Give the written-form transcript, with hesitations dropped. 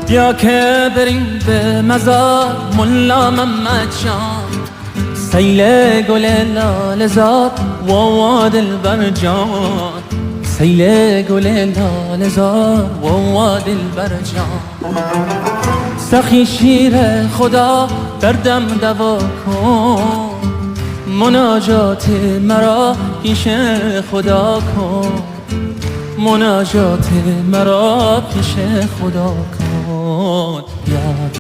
بیا که بریم به مزار ملا محمد جان، سیل گل لاله زار وا دلبر جان، سیل گل لاله زار وا دلبر جان. سخی شیر خدا دردم دوا کن، مناجات مرا پیش خدا کن، مناجات مرا پیش خدا کن.